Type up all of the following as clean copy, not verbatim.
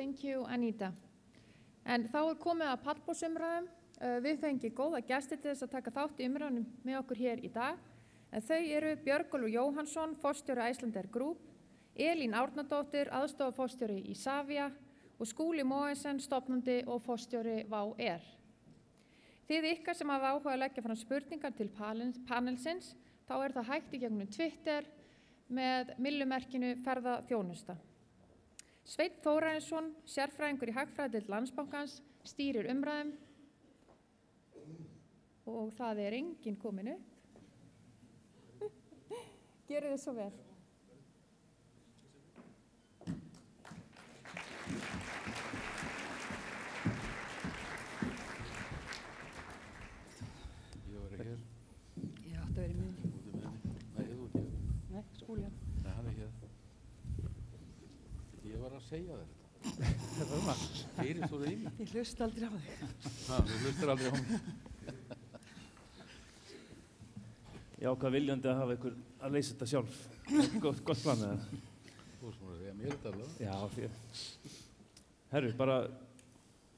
Thank you, Anita. En þá komið að pallborðsumræðum. Við fengið góða gesti til þess að taka þátt í umræðunum með okkur hér í dag. En þau eru Björgólfur Jóhannsson, forstjóri Icelandair Group, Elín Árnadóttir, aðstoðarforstjóri Isavia og Skúli Mogensen, stofnandi og forstjóri WOW Air. Þið ykkar sem hafa áhuga að leggja fram spurningar til panelsins, þá það hægt í gegnum Twitter með myllumerkinu ferðaþjónusta. Sveinn Þórarinsson, sérfræðingur í hagfræðideild Landsbankans, stýrir umræðum og það enginn kominn upp. Gerið þið svo vel. Ég var hér. Ég átti að vera í miðunni. Út í miðunni. Nei, þú ert hér. Nei, Skúli. Nei, hann hér. Ég var að segja þér þetta. Það var maður. Heyrið þú í mig? Ég hlusta aldrei á þig. Þú hlustar aldrei á mig. Ég ákvað viljandi að hafa ykkur að leysa þetta sjálf. Gott plan með það. Þú erst múin að segja mér þetta alveg. Já, fyrir. Herru, bara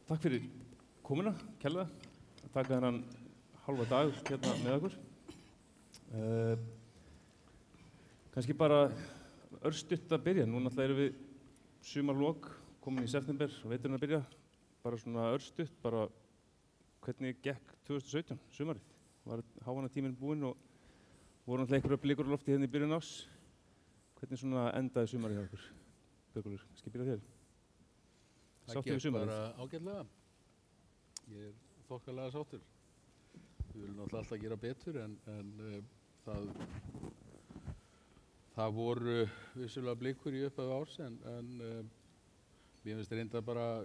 takk fyrir komuna, kærlega. Að taka þennan hálfa dag hérna með okkur. Kannski bara örstutt að byrja. Nú náttúrulega erum við sumarlok, komin í september og veturinn að byrja. Bara svona örstutt, bara hvernig gekk 2017, sumarið. Var háannatíminn búinn og voru náttúrulega einhverjar blikur á lofti hérna í byrjun árs. Hvernig svona endaði sumarið hjá okkur? Björgólfur, kannski byrja þér. Sáttu við sumarið? Það gekk bara ágætlega. Ég þokkalega sáttur. Við viljum náttúrulega alltaf gera betur en það voru vissulega blikur í upphafi árs en mér finnst reynda bara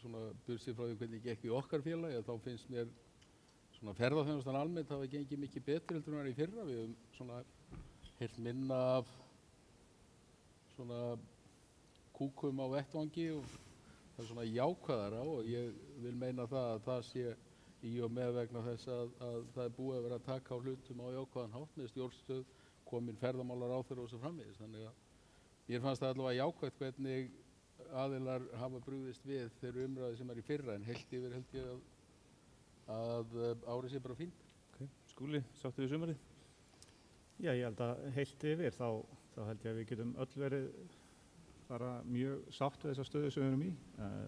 svona bursið frá því hvernig gekk í okkar félagi þá finnst mér svona ferðaþjónustan almennt hafa gengið mikið betur heldur en var í fyrra. Við höfum svona heyrt minna af svona kúkum á vettvangi og það svona jákvæðara og ég vil meina það að það sé í og með vegna þess að það búið að vera að taka á hlutum á jákvæðan hátt með stjórnstöð, komin ferðamálaráðherra og svo framvegis. Þannig að mér fannst það allavega jákvætt hvernig aðilar hafa brugðist við þeirri umræðu sem í fyrra en heilt yfir held ég að árið sé bara fínt. Okay. Skúli, sáttu við sumarið? Já, ég held að heilt yfir þá held ég að við getum öll verið bara mjög sátt við þessa stöðu sem við erum í.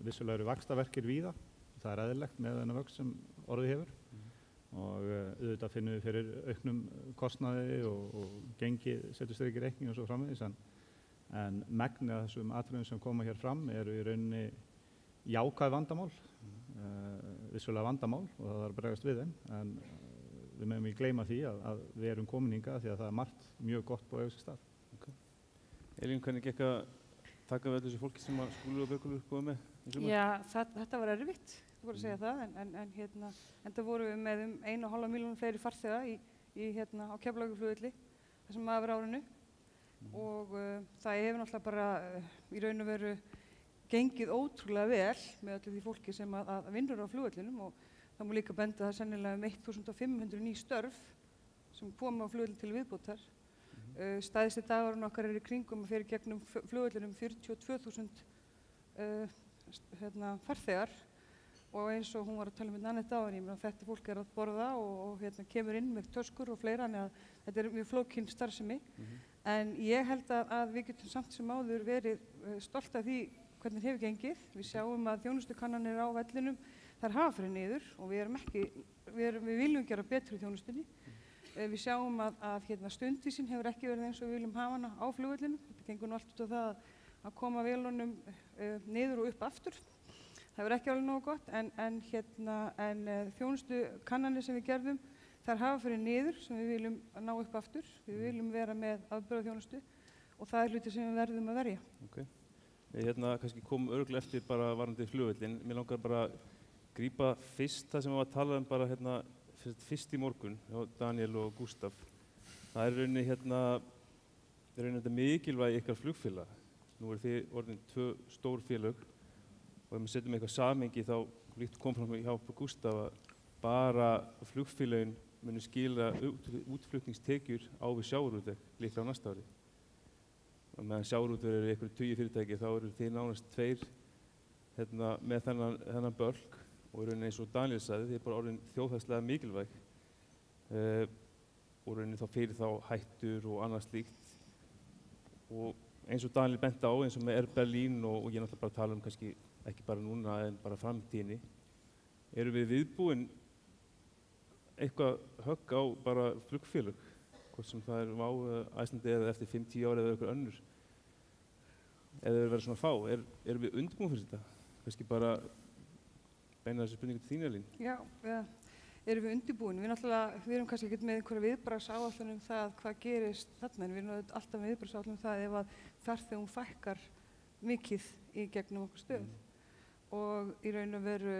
Vissulega eru vaxtaverkir víða, það eðlilegt með þennan vöxt sem orðið hefur og auðvitað finnum við fyrir auknum kostnaði og gengi setjast þeir ekki í reikning og svo framvegis en megnið af þessum atriðum sem koma hér fram eru í rauninni jákvæð vandamál, vissulega vandamál og það þarf að bregðast við þeim en við megum ekki gleyma því að við erum komin hingað því að það margt mjög gott búið á þessu stað. Okay. Elín, hvernig gekk að taka við þessu fólki sem Skúli og Björgólfur búið með í sumar? Já, þetta var erfitt, þú voru að segja það en það voru við með 1,5 milljón fleiri farþega á Keflavíkurflugvelli þessum af árinu og það hefur náttúrulega bara í raun og veru gengið ótrúlega vel með öllu því fólki sem að vinnur á flugvellinum og það má líka benda það sennilega 1500 ný störf sem koma á flugvellin til viðbótar. Stæðsti dagurinn okkar í kringum að fyrir gegnum flugvellinum 42.000 farþegar og eins og hún var að tala um annað daginn, þetta fólk að borða og kemur inn með töskur og fleira en þetta mjög flókin starfsemi en ég held að við getum samt sem áður verið stolt af því hvernig hefur gengið. Við sjáum að þjónustukannanir á vellinum þær hafa farið niður og við viljum gera betur í þjónustunni. Við sjáum að stundvísin hefur ekki verið eins og við viljum hafa hana á flugvellinum. Þetta gengur nú allt út á það að koma vélunum niður og upp aftur. Það hefur ekki alveg nógu gott en þjónustukannanir sem við gerðum þær hafa farið niður sem við viljum ná upp aftur. Við viljum vera með afburðaþjónustu og það hluti sem við verðum að verja. Okay. Kannski kom örugglega eftir bara varandi flugvellin. Mér langar bara að grípa fyrst það sem við varum að tala um bara fyrst í morgun hjá Daniel og Gústaf. Það er rauninni þetta mikilvægi ykkar flugfélag. Nú þið orðin 2 stór félög og ef við setjum eitthvað samhengi þá líkt kom fram hjá Gústaf að bara flugfélögin munu skila útflutningstekjur á við sjávarútveg líklega á næsta ári. Meðan sjávarútvegur eru einhverju 20 fyrirtæki þá eru þið nánast 2 með þennan bölk og í rauninni eins og Daniel sagði, því bara orðin þjóðhagslega mikilvæg og í rauninni þá fyrir þá hættur og annað slíkt. Og eins og Daniel benti á, eins og með Air Berlin og ég náttúrulega bara tala kannski ekki bara núna en bara framtíðinni, erum við viðbúin eitthvað högg á bara flugfélög, hvort sem það WOW, Icelandair eða eftir 5-10 ára eða eitthvað önnur, eða þau verða svona fá, erum við undirbúin fyrir þetta? Kannski bara beina þessu spurningu til þín, Elín. Já, erum við undirbúin? Við erum kannski ekki með einhverja viðbragðsáætlun það hvað gerist þarna, en við erum alltaf með viðbragðsáætlun það ef að farþegum fækkar mikið í gegnum okkur stöð. Og í raun og veru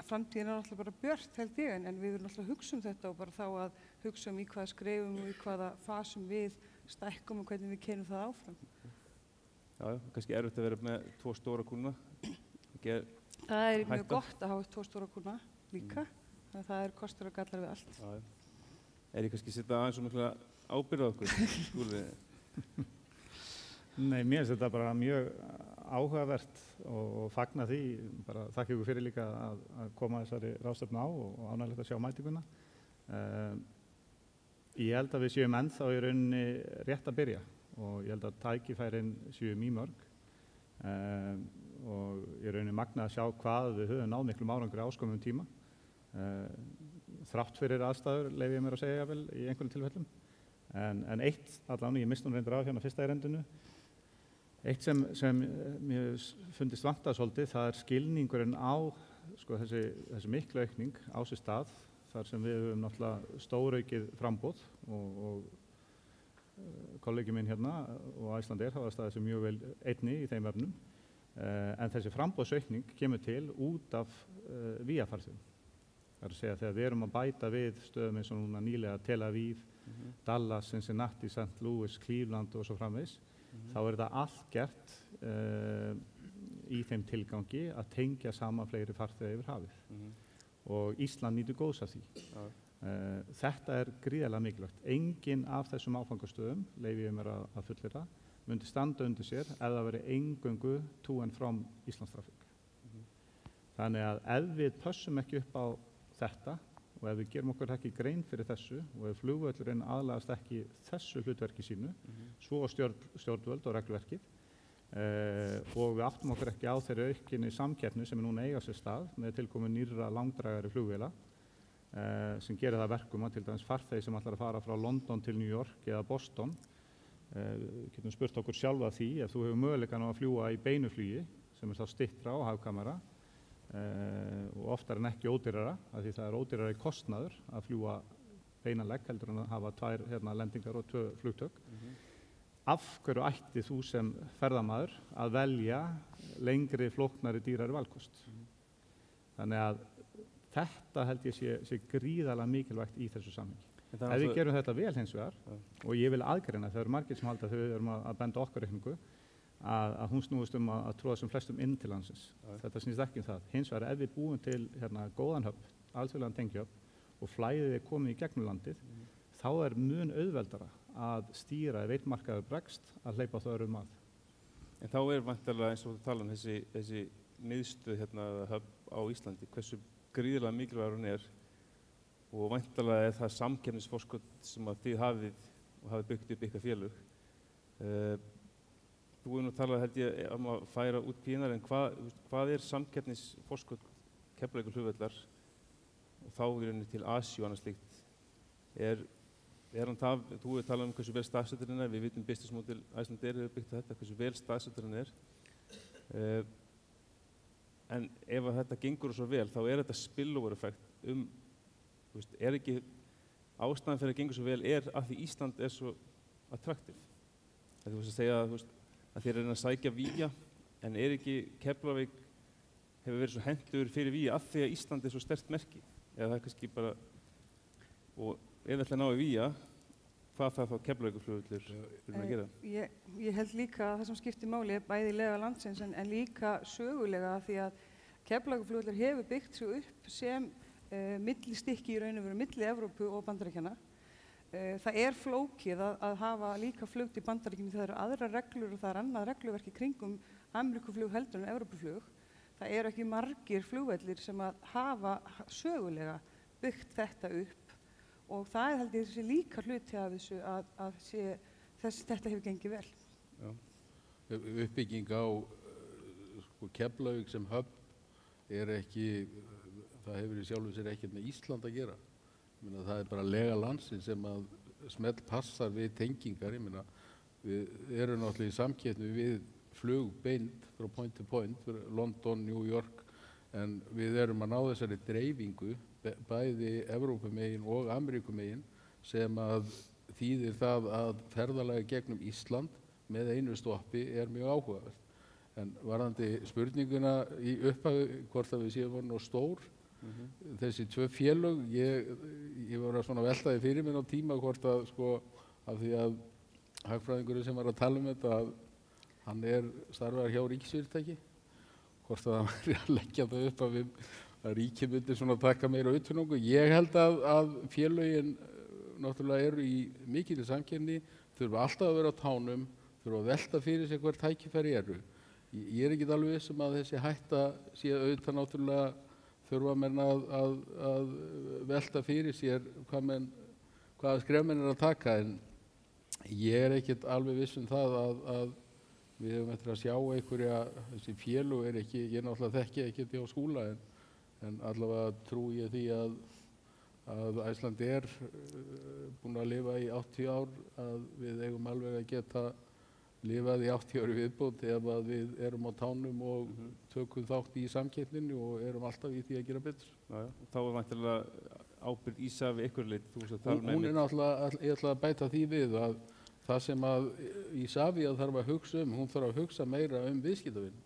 framtíðin náttúrulega bara björt held ég, en við erum náttúrulega að hugsa þetta og bara þá að hugsa í hvaða skrefum og í hvaða fasum við stækkum og hvernig við keyrum það áfram. Já, kannski erfitt að vera með 2 stóra kúna. Það mjög gott að hafa 2 stóra kúna líka, þannig að það kostur og gallar við allt. Já. Ég kannski setja aðeins svo mikla ábyrgð á okkur, Skúli? Nei, mér finnst þetta bara mjög áhugavert og fagna því. Bara þakka ykkur fyrir líka að koma þessari ráðstefnu á og ánægilegt að sjá mætinguna. Ég held að við séum ennþá í rauninni rétt að byrja og ég held að tækifærin séu mýmörg og í rauninni magnað að sjá hvað við höfum náð miklum árangri á skömmum tíma. Þrátt fyrir aðstæður leyfi ég mér að segja vel í einhverjum tilfellum. En eitt allan, ég mist hún reyndur af hérna fyrsta erindinu, eitt sem mér fundist vantað svolítið, það skilningurinn á þessi miklu aukning á sér stað, þar sem við höfum náttúrulega stóraukið frambóð og kollegi minn hérna og Icelandair hafa staðið sig mjög vel einni í þeim efnum, en þessi frambóðsaukning kemur til út af víafarþegum. Það er að segja þegar við erum að bæta við stöðum eins og núna nýlega Tel Aviv, Dallas, Cincinnati, St. Louis, Cleveland og svo framvegis, þá er þetta allt gert í þeim tilgangi að tengja saman fleiri farþega yfir hafið. Og Ísland nýtur góðs af því. Þetta er gríðarlega mikilvægt. Engin af þessum áfangastöðum, leyfi ég mér að fullyrða, myndi standa undir sér ef það veri eingöngu to and from Íslandstrafík. Þannig að ef við pössum ekki upp á þetta og ef við gerum okkur ekki grein fyrir þessu og ef flugvöllurinn aðlagast ekki þessu hlutverki sínu, svo stjórnvöld og regluverkið og við áttum okkur ekki á þeirri aukinni samkeppni sem núna eiga sér stað með tilkomu nýrra langdrægari flugvéla sem gerir það verkum að til dæmis farþegi sem ætlar að fara frá London til New York eða Boston getum spurt okkur sjálfa því ef þú hefur möguleikann á að fljúga í beinuflugi sem þá styttra og hagkvæmara og oftar en ekki ódýrara af því það er ódýrara í kostnaður að fljúga beinanlegg heldur en að hafa 2 lendingar og 2 flugtök. Af hverju ætti þú sem ferðamaður að velja lengri, flóknari, dýrari valkost? Þannig að þetta held ég sé gríðarlega mikilvægt í þessu samhengi. Ef við gerum þetta vel hins vegar og ég vil aðgreina, það eru margir sem halda þegar við erum að benda okkar reikningu að hún snúist að tróða sem flestum inn til landsins. Þetta snýst ekki það. Hins vegar ef við búum til góðan höfn, alþjóðlegan tengihöfn og flæðið er komið í gegnum landið, þá er mun auðveldara að stýra ef einn markaður bregst að hleypa það öðrum að. En þá er væntanlega eins og þú tala þessi miðstöð höfn á Íslandi, hversu gríðarlega mikilvægur hún er og væntanlega er það samkeppnisforskot sem að þið hafið byggt upp ykkar félög. Þú hefur nú talað held ég að færa út pínar en hvað er samkeppnisforskot Keflavíkurflugvallar og þá í rauninni til Asíu og annað slíkt? Þú hefur talað hversu vel staðsettur hann er, við vitum business model Icelandair hefur byggt þetta, hversu vel staðsettur hann er. En ef þetta gengur svo vel þá er þetta spillover effekt er ekki ástæðan fyrir að gengur svo vel er að því Ísland er svo attraktiv. Þú veist að segja að þeir reyna að sækja víja en er ekki Keflavík hefur verið svo hentugur fyrir víja af því að Ísland er svo sterkt merki eða það er kannski bara og ef við ætlum að ná í víja hvað þarf þá Keflavíkurflugvöllur að gera? Ég held líka að það sem skiptir máli er bæði lega landsins en líka sögulega því að Keflavíkurflugvöllur hefur byggt sig upp sem millistykki í raun og veru milli Evrópu og Bandaríkjanna. Það er flókið að hafa líka flug til Bandaríkjanna, það eru aðrar reglur og það er annað regluverk í kringum Ameríkuflug heldur en Evrópuflug. Það eru ekki margir flugvellir sem að hafa sögulega byggt þetta upp og það held ég þessi líka hluti af þessu að þetta hefur gengið vel. Já. Uppbygging á Keflavík sem höfn ekki, það hefur í sjálfu sér ekkert með Ísland að gera. Ég meina, það bara lega landsins sem að smell passar við tengingar. Ég meina, við erum náttúrulega í samkeppni við flug beint frá point to point, London, New York, en við erum að ná þessari dreifingu, bæði Evrópumegin og Ameríkumegin, sem að þýðir það að ferðalagi gegnum Ísland með einu stoppi mjög áhugavert. En varðandi spurninguna í upphafi, hvort að við séum orðin of stór, þessi tvö félög, ég var að svona velta því fyrir mér á tíma hvort að af því að hagfræðingurinn sem var að tala þetta, hann starfar hjá ríkisfyrirtæki, hvort að hann væri að leggja það upp að ríkið myndi svona taka meira utanungu. Ég held að félögin náttúrulega eru í mikilli samkeppni, þurfa alltaf að vera á tánum, þurfa að velta fyrir sig hver tækifæri eru. Ég ekki alveg viss að þessi hætta sé auðvitað náttúrulega þurfa menn að velta fyrir sér hvaða skref menn að taka, en ég ekkert alveg viss það að við höfum eftir að sjá einhverja, þessi félög ekki, ég náttúrulega þekki ekkert á skúla, en allavega trú ég því að Æsland búin að lifa í 80 ár, að við eigum alveg að geta lifað í 80 ári viðbót ef að við erum á tánum og tökum þátt í samkeppninu og erum alltaf í því að gera betur. Já. Þá væntanlega ábyrgð Íshafi einhverju leyti, þú veist að tala með Hún náttúrulega, ég ætla að bæta því við að það sem að Íshafi þarf að hugsa hún þarf að hugsa meira viðskiptavin.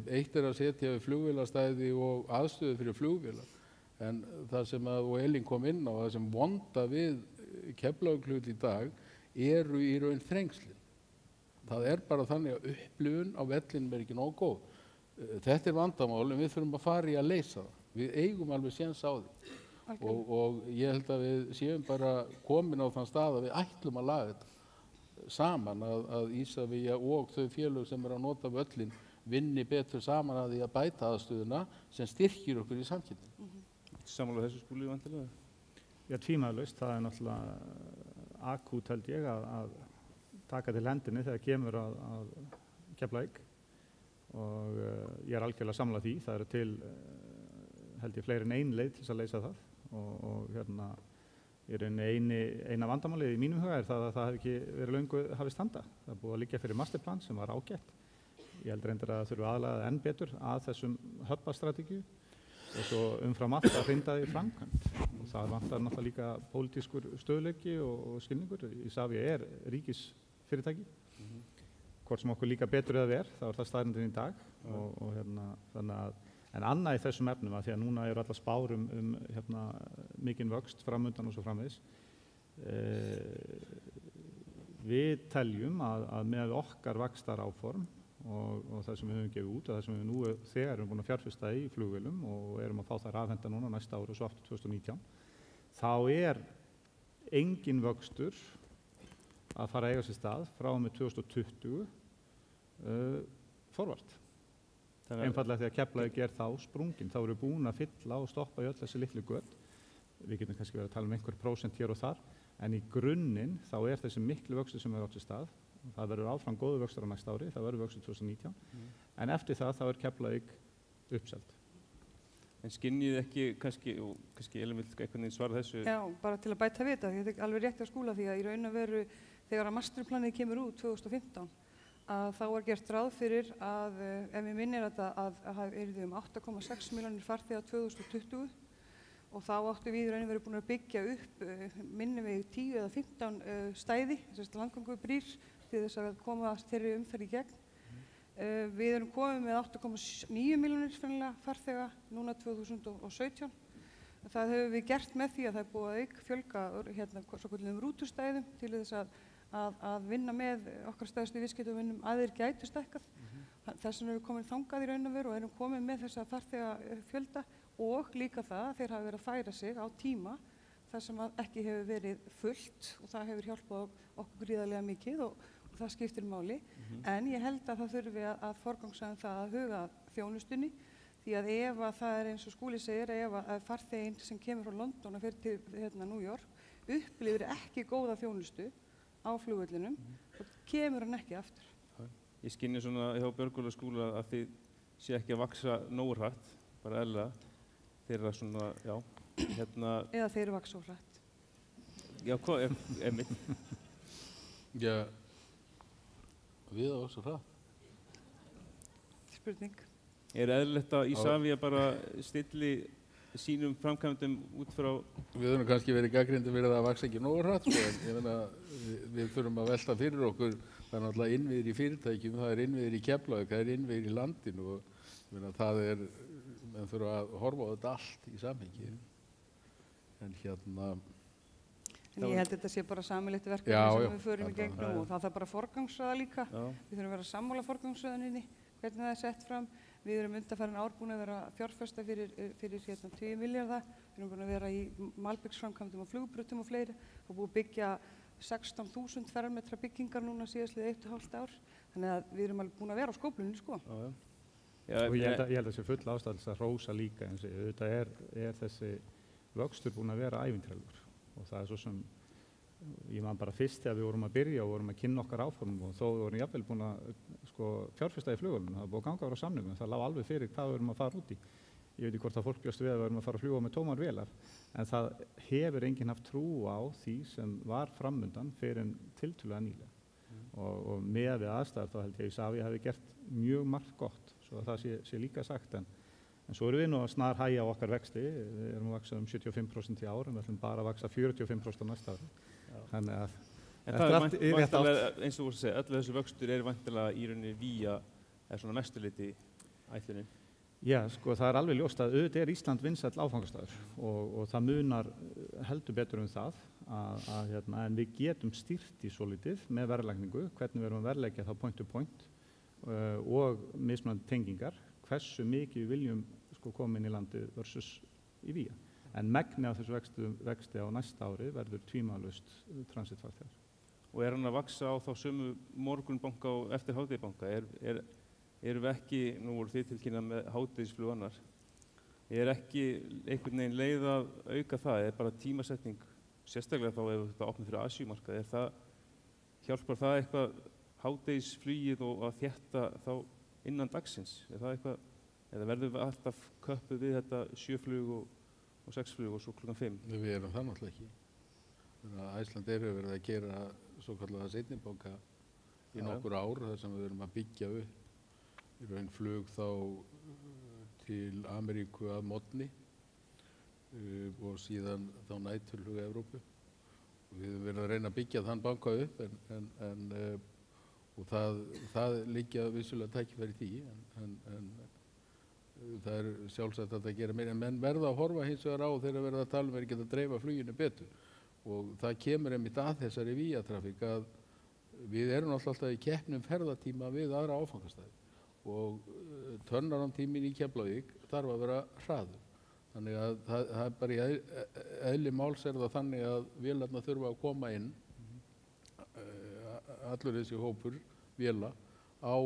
Eitt að setja við flugvélastæði og aðstöðu fyrir flugvélar, en það sem og Elín kom inn á, það sem vonda við Keflavíkurflugvöll í dag eru í raun þrengslin. Það bara þannig að upplifun á vellinum ekki nógu góð. Þetta vandamál, en við þurfum að fara í að leysa það. Við eigum alveg séns á því. Og ég held að við séum bara komin á þann stað að við ætlum að laga þetta saman, að Ísafía og þau félög sem að nota völlin vinni betur saman að því að bæta aðstöðuna sem styrkir okkur í samkeppni. Sammála þessu Skúli vantilega? Já, tvímæðalaust. Það náttúrulega akút held ég að taka til hendinni þegar kemur að Keflavík og ég algjörlega sammála því. Það til held ég fleiri en ein leið til þess að leysa það og í rauninni eina vandamálið í mínum huga það að það hef ekki verið löngu hafið standa. Það búið að liggja fyrir masterplan sem var ágætt. Ég held reyndar að það þurfi aðlaga enn betur að þessum hubbastrategíu og svo umfram allt að hrinda því framkvæmd. Og það vantar náttúrulega líka pólitískur stöðugleiki og skilningur. Ísafía ríkisfyrirtæki. Hvort sem okkur líka betur eða verð, þá það staðreyndin í dag. Þannig að, en annað í þessum efnum, að því að núna eru allar spár mikinn vöxt framundan og svo framvegis. Við teljum að með okkar vaxtaráform og það sem við höfum gefið út og það sem við nú þegar erum búin að fjárfesta í flugvélum og erum að fá þær afhenta núna næsta ári og svo aftur 2019, þá engin vöxtur að fara að eiga sér stað frá og með 2020 forvart. Einfallega því að Keflavík þá sprungin, þá eru búin að fylla og stoppa í öll þessi litlu göt. Við getum kannski verið að tala einhver prósent hér og þar, en í grunninn þá þessi miklu vöxtur sem átt sér stað. Það verður áfram góðu vöxtur á næsta ári, það verður vöxtur 2019, en eftir það þá Keflavík uppselt. En skinnið ekki kannski, og kannski Elín vill einhvern veginn svara þessu? Já, bara til að bæta við þetta, því þetta alveg rétt á Skúla því að í raun og veru þegar að masterplanið kemur út 2015, að þá gert ráð fyrir að, ef ég minnir þetta, að það yrði 8,6 milljónir farþega 2020 og þá áttu við í raun og veru búin að byggja upp, minnum við 10 eða 15 stæði, þess að landgöngubrýr, til þess að koma þeirri umferð í gegn. Við erum komið með 8,9 milljónir farþega núna 2017. Það höfum við gert með því að það búið að fjölga svokölluðum rútustæðum til þess að vinna með okkar stærstu viðskiptavinum að þeir gætu stækkað. Þess vegna erum við komin þangað í raun og veru og erum komið með þessa farþega fjölda og líka það að þeir hafa verið að færa sig á tíma þar sem ekki hefur verið fullt og það hefur hjálpað okkur gríðarlega mikið og það skiptir máli, en ég held að það þurfi að forgangsraða það að huga að þjónustunni, því að ef að það er eins og Skúli segir, ef að farþeginn sem kemur frá London og fer til New York upplifir ekki góða þjónustu á flugvellinum, þá kemur hann ekki aftur. Ég skynja svona hjá Björgólfur Skúla að þið sé ekki að vaksa nógu hratt, bara eðlilega, þeirra svona, já, Eða þeir vaksa of hratt. Já, hvað er mitt? Já, við á þessu hratt. Spurning. Er eðlilegt að Isavia bara stilli sínum framkvæmdum út frá... Við höfum kannski verið gagnrýndir fyrir það að vaksa ekki nógu hratt, sko, en ég meina, við þurfum að velta fyrir okkur, það er náttúrulega innviðir í fyrirtækjum, það er innviðir í Keflavík, það er innviðir í landinu og ég meina, það er, menn þurfa að horfa á þetta allt í samhengi. En En ég held að þetta sé bara sameiginlegt verkefni sem við förum í gegnum og það þarf bara að forgangsraða líka. Við þurfum að vera sammála forgangsraðuninni, hvernig það er sett fram. Við erum undanfarin ár búin að vera að fjárfesta fyrir 10 milljarða. Við erum búin að vera í malbyggsframkvæmdum og flugbrutum og fleiri og búin að byggja 16.000 fermetra byggingar núna síðastliðið 1,5 ár. Þannig að við erum alveg búin að vera á skóplunni, sko. Og ég held að þessi full ástæða þess að hrósa líka, eins og auðvitað er þessi vöxtur búin að vera ævintýralegur. Og það er svo sem, ég man bara fyrst þegar við vorum að byrja og vorum að kynna okkar áformum og þó við vorum jafnvel búin að fjárfesta í flugvélum, það var búin að ganga á samningum, það lá alveg fyrir hvað við vorum að fara út í. Ég veit ekki hvort að fólk bjóst við að við vorum að fara að fljúga með tómar vélar, en það hefur enginn haft trú á því sem var framundan fyrir en tiltölulega nýlega. Og með við aðstæður þá held ég að Isavia hafi gert mjög margt gott, svo það sé líka sagt. En svo erum við nú að snar hægja á okkar vexti, við erum að vaksa 75% í ár, en við ætlum bara að vaksa 45% á næsta ári. Þannig að það er væntanlega, eins og þú voru að segja, öllu þessu vöxtur er væntanlega í rauninni vía mestu leyti ætlunin. Já, sko það er alveg ljóst að auðvitað er Ísland vinsæll áfangastaður og það munar heldur betur það en við getum stýrt í svolítið með verðlagningu, hvernig við erum að verðleggja þá point to point og mismunandi tengingar, hversu mikið við viljum koma inn í landið versus í vía. En megni af þessu vexti á næsta ári verður tvímælalaust transitfarþegar. Og er hann að vaksa á þá sömu morgunbanka og eftir hádegisbanka? Erum við ekki, nú voru þið tilkynnað með hádegisflug annar, er ekki einhvern veginn leið að auka það, er bara tímasetning, sérstaklega þá ef þetta opnir fyrir Asíumarkað, hjálpar það eitthvað hádegisflugið og að þétta þá innan dagsins? Er það eitthvað, eða verðum við alltaf köppuð við þetta 7 flug og 6 flug og svo klukkan 5? Við erum það náttúrulega ekki. Icelandair hefur verið að gera svo kallaða seinnibanka í nokkur ár þar sem við erum að byggja upp í raun flug þá til Ameríku að morgni og síðan þá næturflug í Evrópu. Við höfum verið að reyna að byggja þann banka upp og það liggja vissulega tækifæri í því en það er sjálfsagt að gera meira. En menn verða að horfa hins vegar á þegar verða að tala um að geta að dreifa fluginu betur og það kemur einmitt að þessari víatrafík að við erum alltaf í keppnum ferðatíma við aðra áfangastæði og turnaround-tíminn í Keflavík þarf að vera hraður. Þannig að það er bara í eðli máls er það þannig að vélarnar þurfa að koma inn allur þessi hópur véla á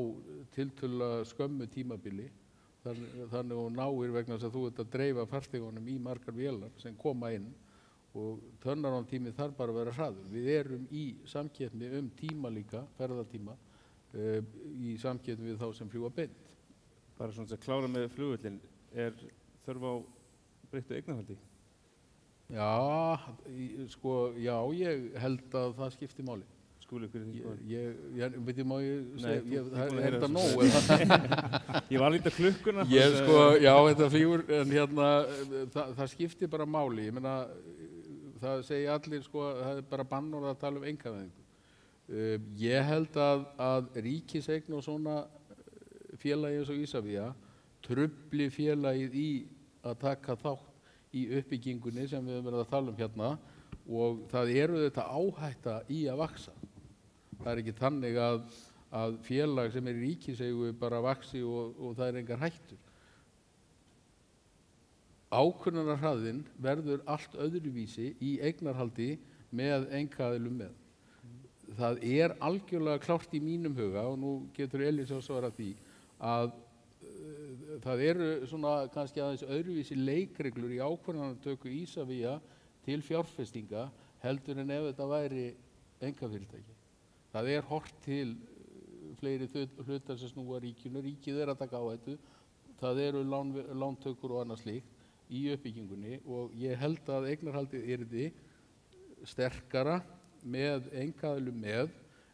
tiltölulega skömmu tímabili þannig og náir vegna þess að þú ert að dreifa farþegunum í margar vélar sem koma inn og turnaround-tími þarf bara að vera hraður. Við erum í samkeppni tíma líka, ferðatíma, í samkeppni við þá sem fljúga beint. Bara svona að klára með flugvöllin, er þörf á breyttu eignarhaldi? Já, ég held að það skipti máli. Skúli, hver er því? Veit ég, má ég segja, það er þetta nóg? Ég var lítið að klukkuna. Já, þetta flýgur, en það skiptir bara máli. Ég meina, það segja allir, það er bara bannorð að tala um einkavæðingu. Ég held að ríkiseign og svona félagi eins og Isavia trufli félagið í að taka þátt í uppbyggingunni sem við höfum verið að tala um hérna og það eru þetta áhætta í að vaksa. Það er ekki þannig að félag sem er í ríkiseigu bara vaksi og það er engar hættur. Ákvörðunarhraðinn verður allt öðruvísi í eignarhaldi með einkaaðilum með. það algjörlega klárt í mínum huga, og nú getur Elísa svarað því, að það eru svona kannski aðeins öðruvísi leikreglur í ákvarðanatöku Isavia til fjárfestinga heldur en ef þetta væri einkafyrirtæki. Það horft til fleiri hlutar sem snúa ríkinu, ríkið að taka áhættu, það eru lántökur og annað slíkt í uppbyggingunni og ég held að eignarhaldið yrði sterkara með einkaaðilum með,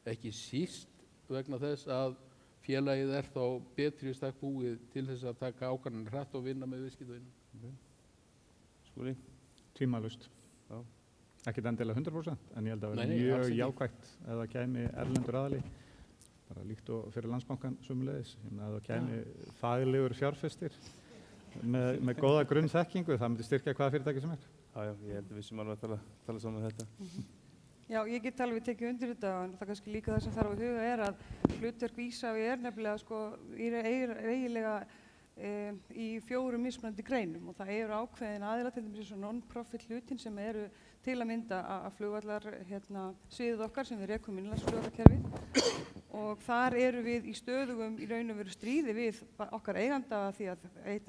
ekki síst vegna þess að félagið þá betri í stakk búið til þess að taka ákvarðanir hratt og vinna með viðskiptavinum. Skúli? Tvímælust. Já. Ekkert endilega 100%, en ég held að Nei, vera alls mjög ekki. jákvætt ef það kæmi erlendur aðili, bara líkt og fyrir Landsbankann sömuleiðis. Ef það kæmi faglegur fjárfestir með góða grunnþekkingu, það myndi styrkja hvaða fyrirtæki sem Já, ég held að við sem alveg að tala saman um þetta. Já, ég get alveg tekið undir þetta, en það kannski líka það sem þarf að huga að hlutverk Isavia nefnilega sko eiginlega í 4 mismunandi greinum og það eru ákveðin aðila til dæmis eins og non-profit hlutin sem eru til að mynda að flugvallar sviðið okkar sem við rekum innanlandsflugvallarkerfið og þar eru við í stöðugum í raun og veru stríði við okkar eiganda því að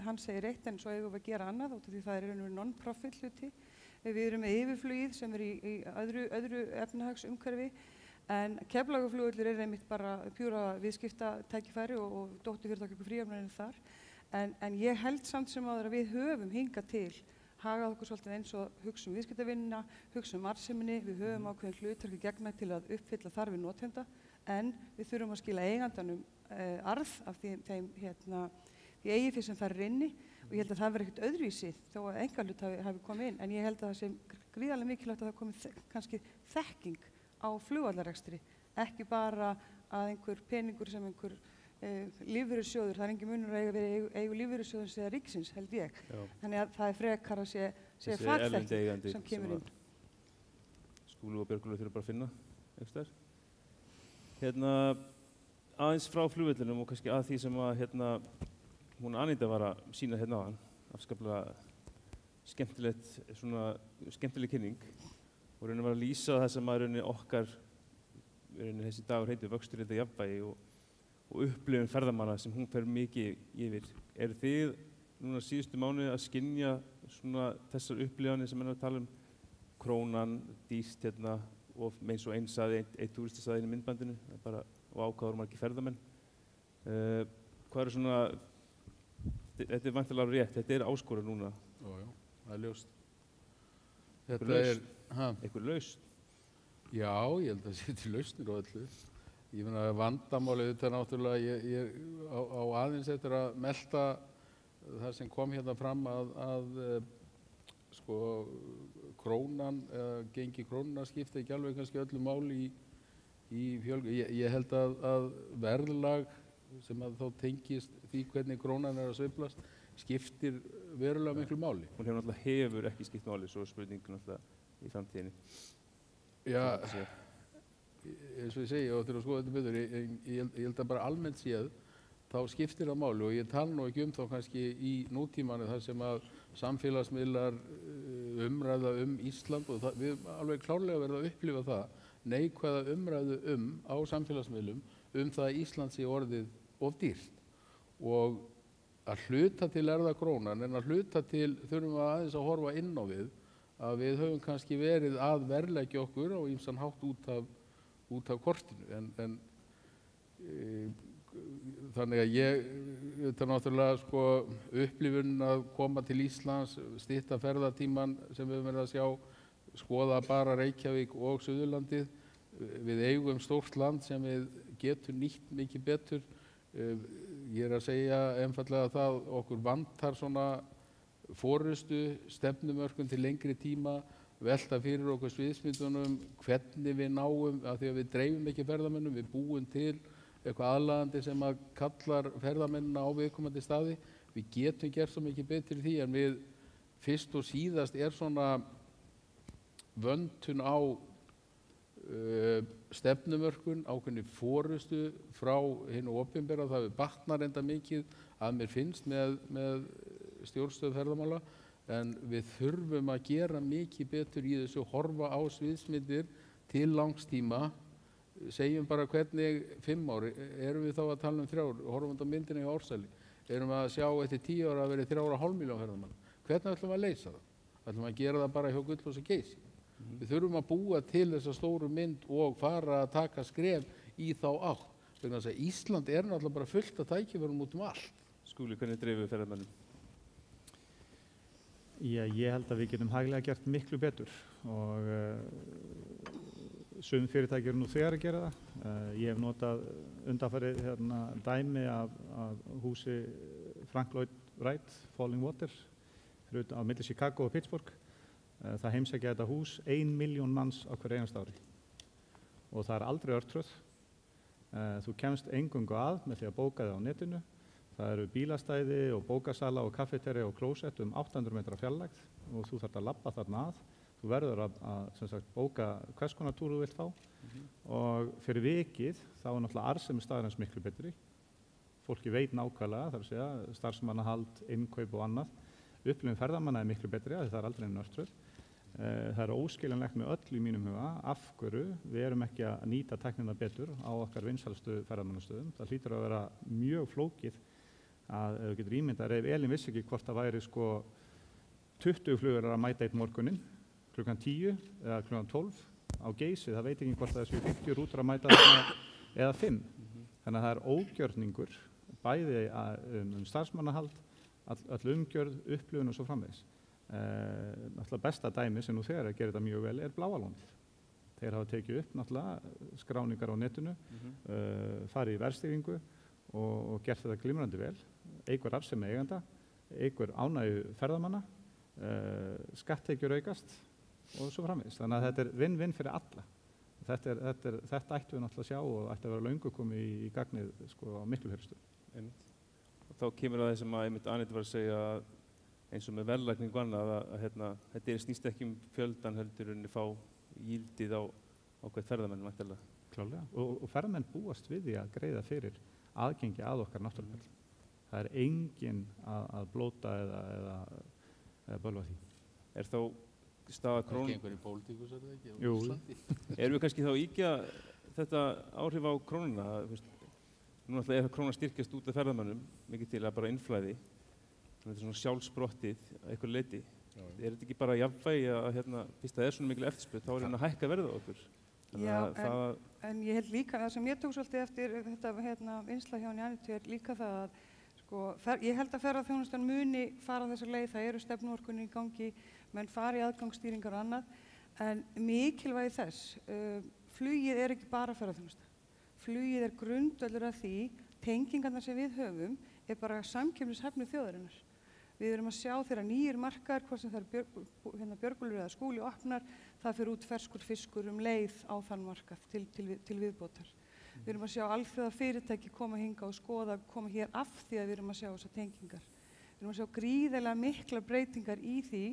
hann segir eitt en svo eigum við að gera annað út af því það er í raun og veru non-profit hluti. Við erum með yfirflugið sem er í öðru efnahagsumhverfi en Keflavíkurflugvöllur einmitt bara pjúra viðskiptatækifæri og dótturfyrirtæki okkur fríhafnarinnar þar. En ég held samt sem áður að við höfum hingað til hagað okkur svolítið eins og hugsa viðskiptavinnina, hugsa arðseminni, við höfum ákveðin hlutverk að gegna til að uppfylla þarfir notenda en við þurfum að skila eigandanum arð af því því eigið fyrst sem þar inni og ég held að það verði ekkert öðruvísi þó að einkahlut hafi komið inn en ég held að það sé gríðarlega mikilvægt að það komi kannski þekking á flugvallarekstri, ekki bara að einhver peningur sem einhver lífeyrissjóður, það engin munur að eigu lífeyrissjóðins eða ríkisins held ég. Já. Þannig að það frekar að sé fagþekking sem kemur inn. Skúli og Björgólfur þurfa bara að finna einhvers staðar. Aðeins frá flugvellinum og kannski að því sem að hún Anita var að sína áðan, afskaplega skemmtileg kynning og raunin var að lýsa það sem að raunin okkar þessi dagur heitir vöxtur þetta jafnvægi og upplifun ferðamanna sem hún fer mikið yfir. Eru þið núna síðustu mánuði að skynja þessar upplifanir sem að tala krónan, dýrt og eins og einn saði, einn túristi saði inn í myndbandinu og ákváður margir ferðamenn. Hvað þetta vantilega rétt, þetta áskorun núna. Já, það ljóst. Eitthvað lausn? Já, ég held að það sé til lausnir á öllu. Ég meina vandamálið þetta náttúrulega, ég á aðeins eftir að melta það sem kom fram að sko krónan, gengi krónuna skipta ekki alveg kannski öllu máli í fjölgun. Ég held að verðlag sem að þá tengist því hvernig krónan að sveiflast skiptir verulega miklu máli. Hún hefur ekki skipt máli, svo spurningin náttúrulega í framtíðinni. Já, eins og ég segi og til að skoða þetta betur, ég held að bara almennt séð þá skiptir það máli og ég tala nú ekki þá kannski í nútímanu þar sem að samfélagsmiðlar umræða Ísland og við alveg klárlega verðum að upplifa það neikvæða umræðu á samfélagsmiðlum það að Ísland sé orðið of dýrt og að hluta til það krónan en að hluta til þurfum við aðeins að horfa inn á að við höfum kannski verið að verðleggja okkur á ýmsan hátt út af kortinu en þannig að þetta náttúrulega sko upplifun að koma til Íslands, stytta ferðatíman sem við höfum verið að sjá, skoða bara Reykjavík og Suðurlandið. Við eigum stórt land sem við getum nýtt mikið betur. Ég að segja einfallega það okkur vantar svona forystu, stefnumörkun til lengri tíma, velta fyrir okkur sviðsmyndunum, hvernig við náum, af því að við dreifum ekki ferðamönnum, við búum til eitthvað aðlaðandi sem að kallar ferðamennina á viðkomandi staði. Við getum gert svo mikið betur í því en við fyrst og síðast svona vöntun á stefnumörkun, ákveðinni forystu frá hinu opinbera. Það við batnar enda mikið að mér finnst með stjórnstöð ferðamála en við þurfum að gera mikið betur í þessu horfa á sviðsmyndir til langs tíma segjum bara hvernig 5 ár, erum við þá að tala um 3 ár, horfum við á myndinni í Ársæli, erum við að sjá eftir 10 ára að verið 3,5 milljón ferðamanna. Hvernig ætlum við að leysa það? Ætlum við að gera það bara hjá Gullfoss og Geysi? Við þurfum að búa til þessa stóru mynd og fara að taka skref í þá átt. Vegna þess að Ísland náttúrulega bara fullt af tækifærum út allt. Skúli, hvernig dreifum við ferðamönnum? Já, ég held að við getum hæglega gert miklu betur og sum fyrirtæki eru nú þegar að gera það. Ég hef notað undanfarið dæmi af húsi Frank Lloyd Wright, Falling Water, á milli Chicago og Pittsburgh. Það heimsækja þetta hús 1 milljón manns á hver einasta ári og það aldrei örtröð. Þú kemst eingöngu að með því að bóka þig á netinu. Það eru bílastæði og bókasala og kaffeteri og klósett 800 metra fjarlægð og þú þarft að labba þarna að. Þú verður að sem sagt, bóka hvers konar túr þú vilt fá og fyrir vikið þá náttúrulega arðsemi staðarins miklu betri. Fólki veit nákvæmlega, þar að segja, starfsmannahald, innkaup og annað. Upplifun ferðamanna miklu betri að það aldrei örtröð. Það óskiljanlegt með öll í mínum huga af hverju við erum ekki að nýta tæknina betur á okkar vinsælustu ferðamannastöðum. Það hlýtur að vera mjög flókið að ef þú getur ímyndað ef Elín vissi ekki hvort það væri 20 flugur að mæta einn morguninn klukkan 10 eða klukkan 12 á Geysi, það veit ekki hvort það séu 50 rútur að mæta eða 5. Þannig að það er ógjörningur bæði starfsmannahald, all umgjörð, upplifun og svo framvegis. Náttúrulega besta dæmi sem nú þegar að gera þetta mjög vel er Bláa lónið. Þeir hafa tekið upp náttúrulega skráningar á netinu, farið í verðstýringu og gert þetta glimrandi vel. Eykur arðsemi eigenda, eykur ánægju ferðamanna, skatttekjur aukast og svo framvegis. Þannig að þetta er vinn-vinn fyrir alla. Þetta ættum við náttúrulega að sjá og ætti að vera löngu komið í gagnið á miklu fyrstu. Og þá kemur að þessum að einmitt Anita var að segja eins og með verðlagningu annað að þetta snýst ekki fjöldan heldur en fá yldið á hvert ferðamenn væntanlega. Klárlega. Og ferðamenn búast við því að greiða fyrir aðgengi að okkar náttúruperlum. Það er enginn að blóta eða bölva því. Er þá staða Það er ekki einhverjum pólitíkus, er það ekki? Jú. Erum við kannski þá íkja þetta áhrif á krónuna? Nú náttúrulega ef krónan styrkjast út af ferðamönnum, mikið til að bara innflæði, þetta er svona sjálfsprottið að einhverju leyti. Er þetta ekki bara jafnvægi að fyrst það er svona mikil eftirspurn, þá er að hækka verðið á okkur? Já, en ég held líka, það sem ég tók svolítið eftir þetta innslag hjá Anitu er líka það að ég held að ferðaþjónustan muni fara þessa leið, það eru stefnumörkun í gangi, menn fari aðgangsstýringar og annað, en mikilvægi þess, flugið er ekki bara ferðaþjónusta. Flugið er grundvöllur af því, tengingarnar sem við höfum er bara samkeppnishæfni þjóðarinnar. Við erum að sjá þegar nýjir markaðir, hvort sem það er Björgúlfur eða Skúli opnar, það fer út ferskur fiskur leið á þann markað til viðbótar. Við erum að sjá alþjóða fyrirtæki koma hingað og skoða, koma hér af því að við erum að sjá þessar tengingar. Við erum að sjá gríðarlega miklar breytingar í því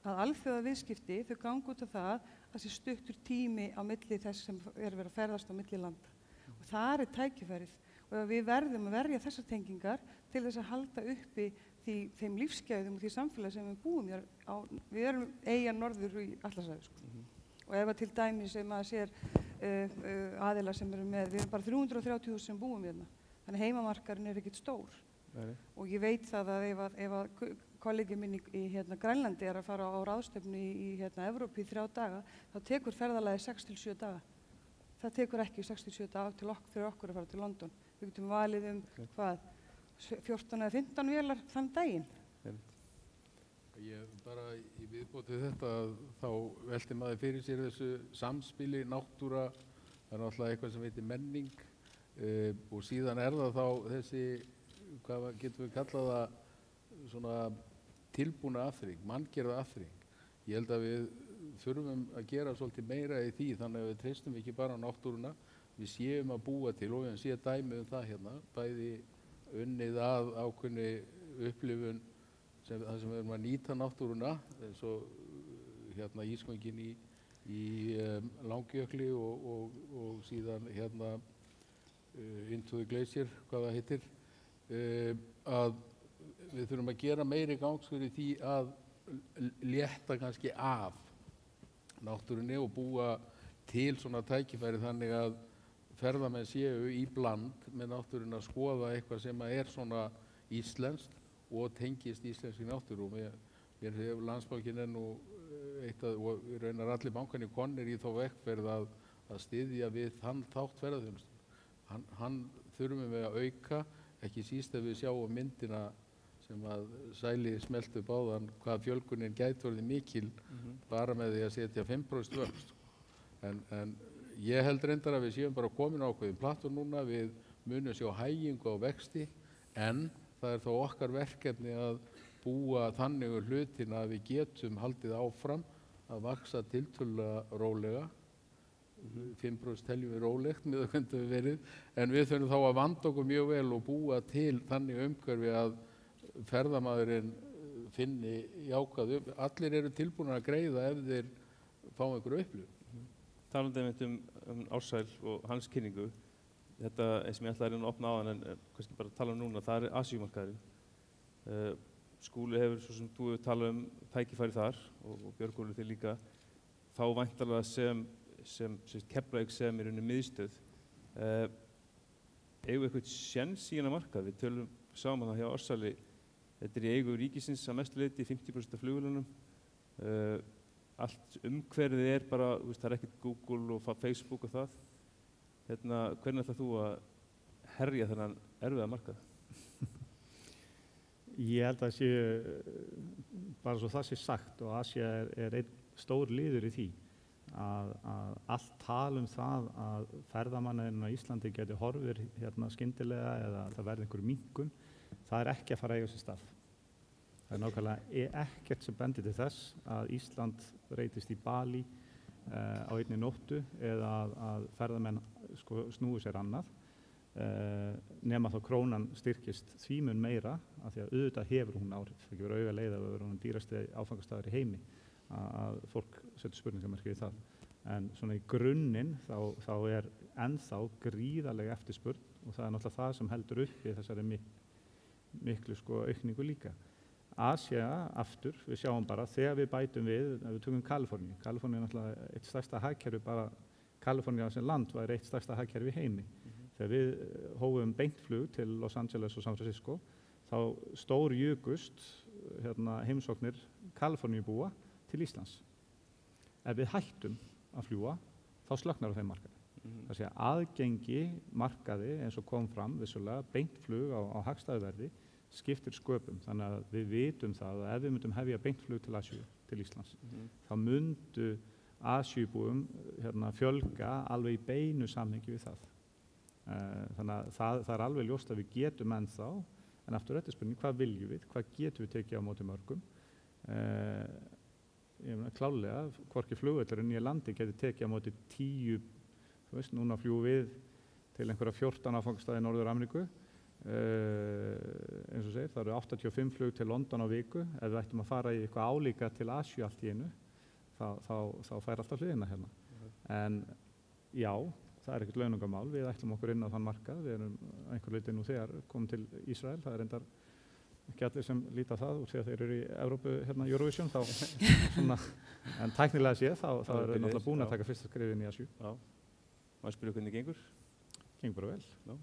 að alþjóða viðskipti, þau ganga út af það sé stuttur tími á milli þess sem er verið að ferðast á milli landa. Og það er tækifærið. Og við verðum að verja þessar tengingar til þess að halda uppi þeim lífsgæðum og því samfélagi sem við búum hér á. Við erum eyja norður í Atlantshafi. Og ef að til dæmis sem að sér aðila sem eru með, við erum bara 330.000 sem búum hérna. Þannig heimamarkarinn er ekkert stór. Og ég veit það að ef að kollegi minn í Grænlandi er að fara á ráðstefnu í Evrópu í 3 daga, þá tekur ferðalagið 6 til 7 daga. Það tekur ekki 6 til 7 daga fyrir okkur að fara til London. Við getum valið 14 eða 15 vélar þann daginn. Ég bara í viðbótið þetta þá velti maður fyrir sér þessu samspili, náttúra, það er náttúrulega eitthvað sem heitir menning og síðan er það þá þessi, hvað getum við kallað það, svona tilbúna afþreying, manngerða afþreying. Ég held að við þurfum að gera svolítið meira í því, þannig að við treystum ekki bara á náttúruna, við séum að búa til og við séum dæmi það hérna, bæði unnið að ákveðni upplifun þar sem við erum að nýta náttúruna, eins og ísgöngin í Langjökli og síðan Into the Glacier, hvað það heitir, að við þurfum að gera meiri gangskur í því að létta kannski af náttúrunni og búa til svona tækifæri þannig að ferðamenn séu í bland með náttúruna að skoða eitthvað sem svona íslenskt og tengist íslenski náttúru. Og mér hefur Landsbankinn nú og raunar allir bankarnir konir í þá vegferð að styðja við þann þátt ferðaþjónustu. Hann þurfum við að auka, ekki síst ef við sjáum myndina sem að Sæli smeltu báðan hvað fjölgunin gæti orðið mikil bara með því að setja 5% vöxt. En ég held reyndar að við séum bara komin á ákveðin platform núna, við munum sjá hægingu á vexti, en það þó okkar verkefni að búa þannig hlutina að við getum haldið áfram að vaxa tiltölulega rólega. 5% teljum við rólegt með það hvernig við verið, en við þurfum þá að vanda okkur mjög vel og búa til þannig umhverfi að ferðamaðurinn finni jákvæð allir eru tilbúin að greiða ef þeir fá einhverju upplifun. Talandi Ársæl og hans kynningu, þetta sem ég ætlaði að opna á hann en kannski bara tala núna, það Asíumarkaðurinn. Skúli hefur, svo sem þú hefur talað tækifæri þar og Björgólfur þig líka, þá væntanlega sem Keflavík sem í rauninni miðstöð. Eigum við eitthvað séns í hennar markað? Við tölum saman það hjá Ársæli, þetta í eigu ríkisins að mestu leyti, 50% af flugvélunum. Allt umhverfið bara, það ekkert Google og Facebook og það. Hvernig ætlar þú að herja þennan erfiða markað? Ég held að bara svo það sé sagt og Asía einn stór liður í því að allt tal það að ferðamanninn á Íslandi geti horfir skyndilega eða það verði einhver minnkun, það ekki að fara að eiga sér stað. Það nákvæmlega ekkert sem bendir til þess að Ísland breytist í Bali á einni nóttu eða að ferðamenn snúi sér annað, nema þá krónan styrkist því mun meira af því að auðvitað hefur hún áhrif. Það gefur auga leið að við verðum dýrasti áfangastaður í heimi að fólk setur spurningamerki við það. En svona í grunninn þá ennþá gríðarlega eftirspurn og það náttúrulega það sem heldur upp í þessari miklu aukningu líka. Asía aftur, við sjáum bara þegar við bætum við tökum Kaliforníu. Kaliforníu náttúrulega eitt stærsta hagkerfi, bara Kaliforníu sem land var eitt stærsta hagkerfi í heimi. Þegar við hófum beintflug til Los Angeles og San Francisco, þá stórjukust heimsóknir Kaliforníubúa til Íslands. Ef við hættum að fljúga, þá slöknar á þeim markaði. Það sé að aðgengi markaði eins og kom fram vissulega, beintflug á hagstæðuverði skiptir sköpum. Þannig að við vitum það að ef við myndum hefja beintflug til Asíu, til Íslands, þá myndu Asíubúum fjölga alveg í beinu samhengi við það. Þannig að það alveg ljóst að við getum ennþá, en aftur þetta spurning, hvað viljum við, hvað getum við tekið á móti mörgum? Klálega, hvorki flugvöllurinn í landi getur tekið á móti 10, núna fljúum við til einhverja 14 áfangastaði í Norður-Ameríku, eins og segir, það eru 85 flug til London á viku, ef við ættum að fara í eitthvað álíka til Asíu allt í einu, þá fær alltaf hliðina hérna. En já, það ekkert launungamál, við ætlum okkur inn á þann markað, við erum einhver leyti nú þegar komum til Ísrael, það reyndar ekki allir sem líta það úr því að þeir eru í Evrópu, Eurovision, þá svona, en tæknilega séð, þá eru náttúrulega búin að taka fyrsta skrefin í Asíu. Já, maður spyrja hvernig gengur? Gengur bara vel. Já.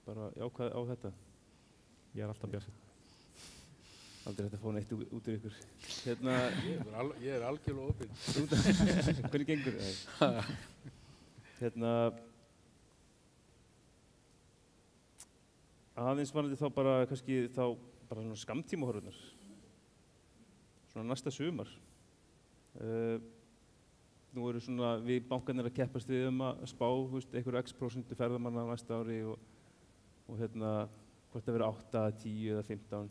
Bara jákvæð á þetta? Ég alltaf bjartsýnn. Aldrei hægt að fá neitt út úr ykkur. Ég algjörlega opinn. Hvernig gengur? Aðeins varandi þá bara kannski bara svona skammtímahorfurnar. Svona næsta sumar. Nú eru svona við bankarnir að keppast við að spá einhverju x% ferðamanna á næsta ári og hvort það verður 8, 10 eða 15.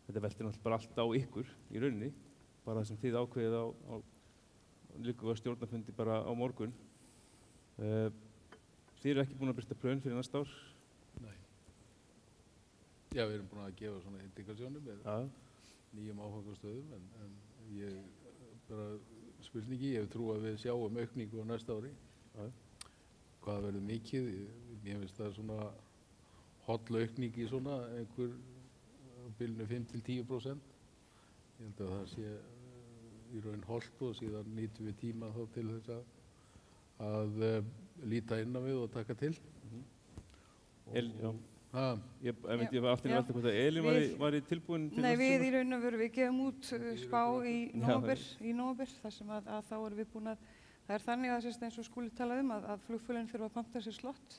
Þetta veltir náttúrulega bara allt á ykkur í rauninni, bara það sem þið ákveðið á líka stjórnarfundi bara á morgun. Þið eru ekki búin að birta plön fyrir næsta ár? Nei. Já, við erum búin að gefa svona indikasjónum með nýjum áfangastöðum, en ég bara spurningi, ég hef trú að við sjáum aukningu á næsta ári. Hvað verður mikið? Mér finnst það svona holl aukning í svona einhver bilinu 5–10%. Ég held að það sé í raun hollt og síðan nýtum við tíma þá til þess að líta inn á við og taka til. Já. Ha, Ég var aftur í velta hvort að Elín var í tilbúin til Nei, næsta við sumar? í raun og veru, við gefum út spá í nóvember, þar sem að þá erum við búin að, það er þannig að eins og Skúli talaði að flugfélögin þurfa að panta sér slott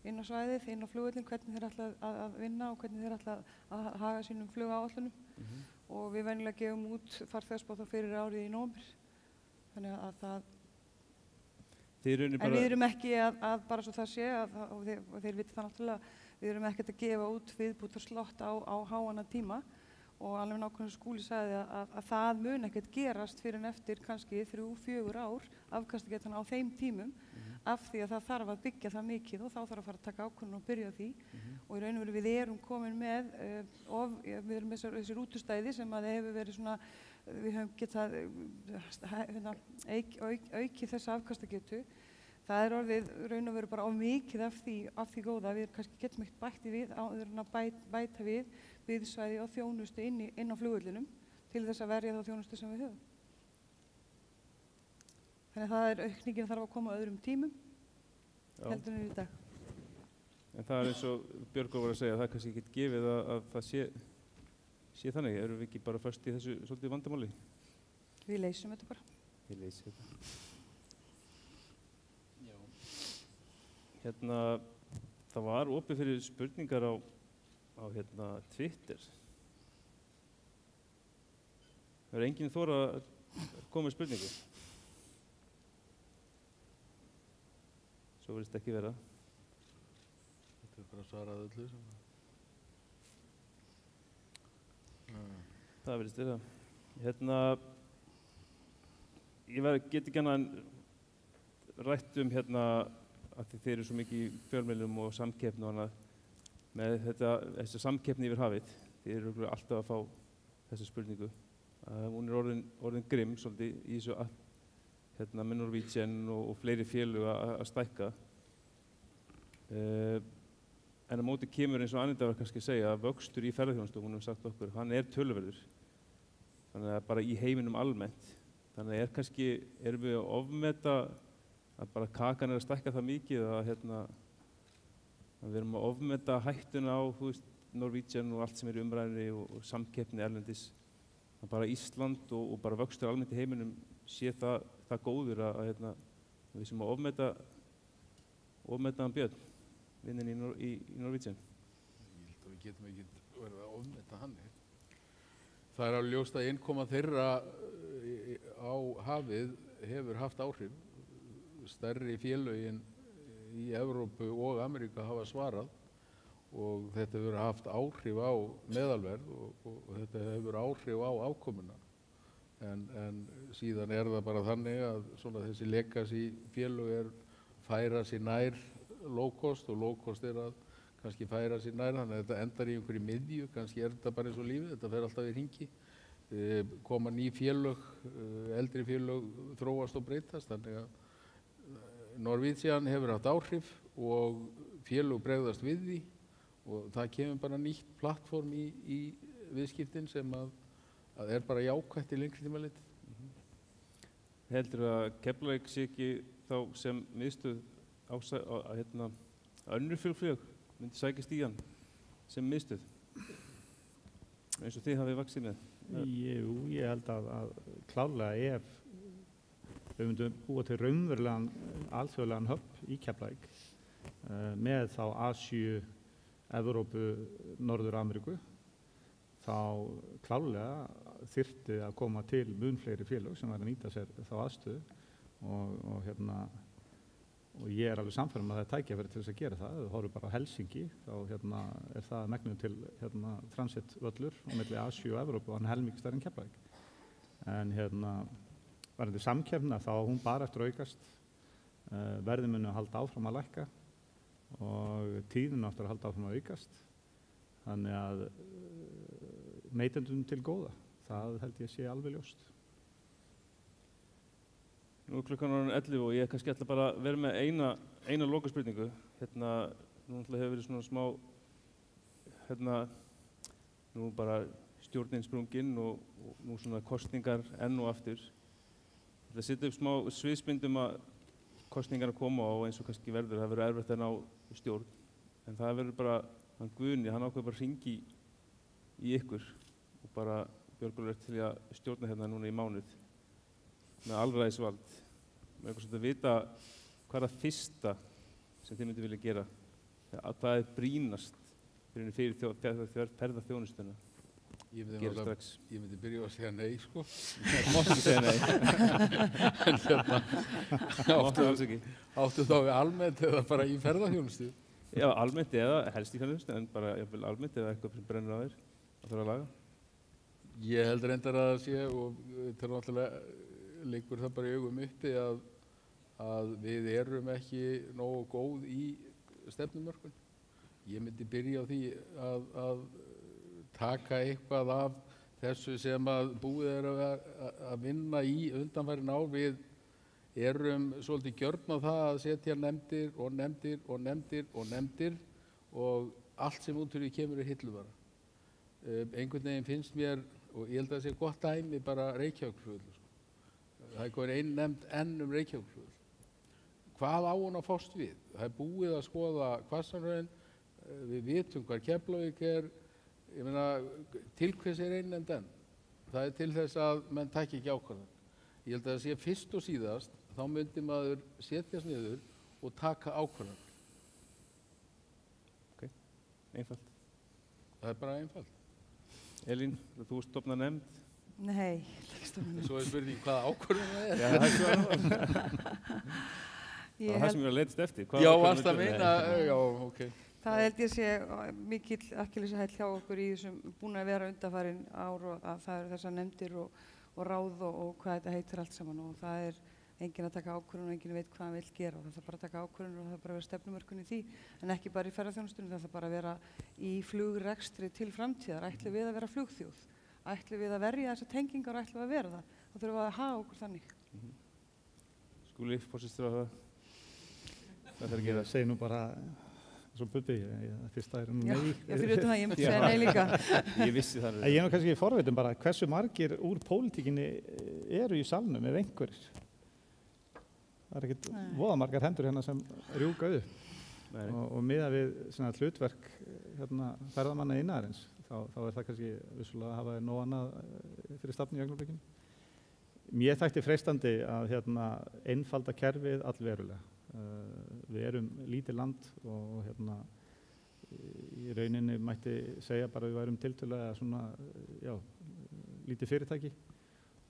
inn á svæðið, inn á flugvöllin, hvernig þeir ætla að vinna og hvernig þeir ætla að haga sínum flugáætlunum og við venjulega gefum út farþegaspá þá fyrir árið í nóvember. Þannig að það, en við erum ekki að bara svo það sé, og þeir viti það náttúrulega, við erum ekkert að gefa út viðbútarslott á háanna tíma og alveg nákvæmlega Skúli sagði að það mun ekkert gerast fyrir en eftir kannski 3-4 ár afkastagetan á þeim tímum af því að það þarf að byggja það mikið og þá þarf að fara að taka ákvörðun og byrja á því og í raun og veru við erum komin með við erum með þessi rútustæði sem að hefur verið svona, við höfum getað aukið þessa afkastagetu. Það er orðið raun og veru bara of mikið af því góða við kannski getum ekkert bætt við áður en að bæta við viðsvæði og þjónustu inn á flugvöllinum til þess að verja þá þjónustu sem við höfum. Þannig að það er aukningin þarf að koma á öðrum tímum heldur en í dag. En það er eins og Björgólfur var að segja, það er kannski ekki gefið að það sé þannig, erum við ekki bara föst í þessu svolítið vandamáli? Við leysum þetta bara. Við leysum þetta. Það var opið fyrir spurningar á Twitter. Það er enginn þora að koma með spurningu. Svo virðist ekki vera. Þetta er bara að svara öllu sem Það virðist vera. Ég get ekki annað en rætt að þeir eru svo mikið í fjölmiðlum og samkeppni og annað með þessa samkeppni yfir hafið. Þeir eru alltaf að fá þessa spurningu. Hún er orðin grimm svolítið í þessu með Norwegian og fleiri félög að stækka. En á móti kemur eins og Anita var kannski að segja að vöxtur í ferðaþjónustu, hún hefur sagt okkur, hann er töluverður. Þannig að bara í heiminum almennt. Þannig að erum við að ofmeta að bara kakan er að stækka það mikið að við erum að ofmeta hættuna á Norwegian og allt sem er í umræðinni og samkeppni erlendis. Að bara Ísland og bara vöxtur almennt í heiminum sé það góður að við sem að ofmeta hann Björn, vinnin í Norwegian. Ég held að við getum ekki verið að ofmeta hann. Það er alveg ljóst að innkoma þeirra á hafið hefur haft áhrif. Stærri félögin í Evrópu og Ameríka hafa svarað og þetta hefur haft áhrif á meðalverð og þetta hefur áhrif á afkomuna. En síðan er það bara þannig að þessi legacy félög færa sér nær low cost og low cost er að kannski færa sér nær, þannig að þetta endar í einhverju miðju, kannski er þetta bara eins og lífið, þetta fer alltaf í hringi. Koma ný félög, eldri félög þróast og breytast, þannig að Norwegian hefur haft áhrif og félög bregðast við því og það kemur bara nýtt plattform í viðskiptin sem að er bara jákvætt í lengri tíma litið. Heldur að Keflavík sé ekki þá sem miðstöð að önnur flugfélög myndi sækjast í hann sem miðstöð eins og þið hafið vaxið með? Jú, ég held að klárlega ef við myndum búa til raunverulegan alþjóðlegan höfn í Keflavík með þá Asíu, Evrópu, Norður-Ameríku þá klárlega þyrfti að koma til mun fleiri félög sem væri að nýta sér þá aðstöðu og ég er alveg sannfærður að það er tækifæri til þess að gera það. Ef við horfum bara á Helsinki þá er það megnum til transitvöllur á milli Asíu og Evrópu og hann er helmingi stærri en Keflavík. En varðandi samkeppnina þá hún bara eftir að aukast, verðið munu að halda áfram að lækka og tíðin áttur að halda áfram að aukast. Þannig að neytendum til góða, það held ég sé alveg ljóst. Nú er klukkan orðin 11 og ég kannski ætla bara að vera með eina lokaspurningu. Nú hefur verið svona smá, nú bara stjórnin sprungin og nú svona kosningar enn og aftur. Það setja upp smá sviðsmyndum að kosningarna koma og eins og kannski verður, það verður erfitt að ná stjórn. En það verður bara, hann Guðni, hann ákveður bara að hringi í ykkur og bara Björgólfur er til að stjórna hérna núna í mánuð með alræðisvald. Með eitthvað svona að vita hvað er það fyrsta sem þið myndi vilja gera, hvað er brýnast fyrir ferðaþjónustuna. Ég myndi byrja að segja nei, sko. Það mátti segja nei. En áttu þá við almennt eða bara í ferðaþjónustu? Já, almennt eða helst í ferðaþjónustu, en bara almennt eða eitthvað sem brennur á þér að þarf að laga. Ég held reyndar að það sé, og það náttúrulega liggur það bara í augum uppi að við erum ekki nógu góð í stefnumörkun. Ég myndi byrja á því að taka eitthvað af þessu sem að búið er að vinna í undanfærin ár. Við erum svolítið gjörn á það að setja nefndir og nefndir og nefndir og nefndir og allt sem út úr því kemur er hilluvara. Einhvern veginn finnst mér, og ég held að það sé gott dæmi, bara Reykjavíkurflugvöllur. Það er komin ein nefnd enn Reykjavíkurflugvöll. Hvað á hún að fást við? Það er búið að skoða Hvassahraun, við vitum hvað Keflavík er. Ég meina, til hvers er ein nefnd enn? Það er til þess að menn taki ekki ákvarðanir. Ég held að það sé fyrst og síðast, þá myndi maður setjast niður og taka ákvarðanir. Ok, einfalt. Það er bara einfalt. Elín, þú stofnar nefnd? Nei, ekki stofna nefnd. Svo er spurning hvaða ákvörðun það er. Já, það er það sem við erum að leitast eftir. Já, varst að meina, já, ok. Það held ég sé mikill akkilesarhæll hjá okkur í þessum búin að vera undanfarin ár og að það eru þessar nefndir og ráð og hvað þetta heitir allt saman og það er enginn að taka ákvörðun og enginn veit hvað hann vill gera og það þarf bara að taka ákvörðun og það þarf bara að vera stefnumörkun í því en ekki bara í ferðaþjónustunni, það þarf bara að vera í flugrekstri til framtíðar. Ætlum við að vera flugþjóð? Ætlum við að verja þessar tengingar og ætlum við að vera það? Þá þurfum við að hafa okkur þannig. Skúli, forsætisráðherra, hvað þarf að gera? Ég segi nú bara svo Bubbi, fyrsta er nei. Já, fyrir utan það, ég myndi segja nei líka. Ég vissi það. Ég er nú kannski forvitin bara hversu margir úr pólitíkinni eru í salnum ef einhverjir. Það er ekkert voða margar hendur hérna sem rjúka upp. Og miðað við svona hlutverk hérna, ferðamanna iðnaðarins, þá er það kannski vissulega að hafa nóg annað fyrir stafni í augnablikinu. Mér þætti freistandi að hérna, einfalda kerfið allverulega. Við erum lítið land og hérna, í rauninni mætti segja bara að við værum tiltölulega svona, já, lítið fyrirtæki.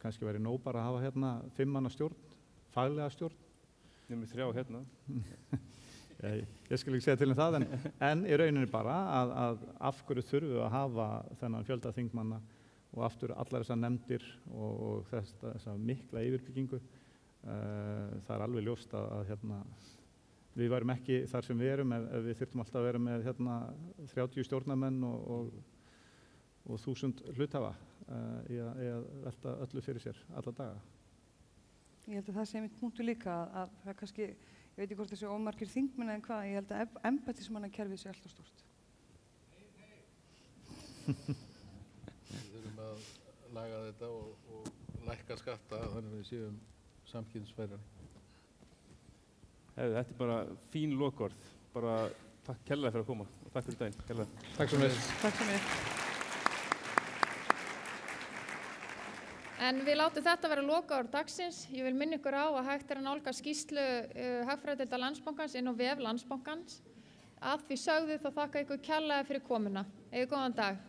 Kannski væri nóg bara að hafa hérna 5 manna stjórn, faglega stjórn. Nefnir 3 hérna. Ég skal ekki segja til það, en í rauninni bara að af hverju þurfum við að hafa þennan fjölda þingmanna og aftur allar þessar nefndir og þessa mikla yfirbyggingu. Það er alveg ljóst að hérna, við værum ekki þar sem við erum ef við þyrftum alltaf að vera með hérna, 30 stjórnarmenn og 1000 hluthafa í að velta öllu fyrir sér alla daga. Ég held að það sé mitt punktu líka að það kannski, ég veit ekki hvort þessi ómargir þingmenn en hvað, ég held að embættismannakerfið sé alltaf stórt. Við þurfum að laga þetta og lækka skatta þannig að við séum samkynnsfærari. Þetta er bara fín lokaorð. Bara takk kærlega fyrir að koma og takk fyrir daginn. Kærlega. Takk svo mjög. Takk svo mjög. En við látum þetta vera lokaorð dagsins. Ég vil minna ykkur á að hægt er að nálgast skýrslu Hagfræðideildar Landsbankans inn á vef Landsbankans. Að því sögðu þá þakka ykkur kærlega fyrir komuna. Eigið góðan dag.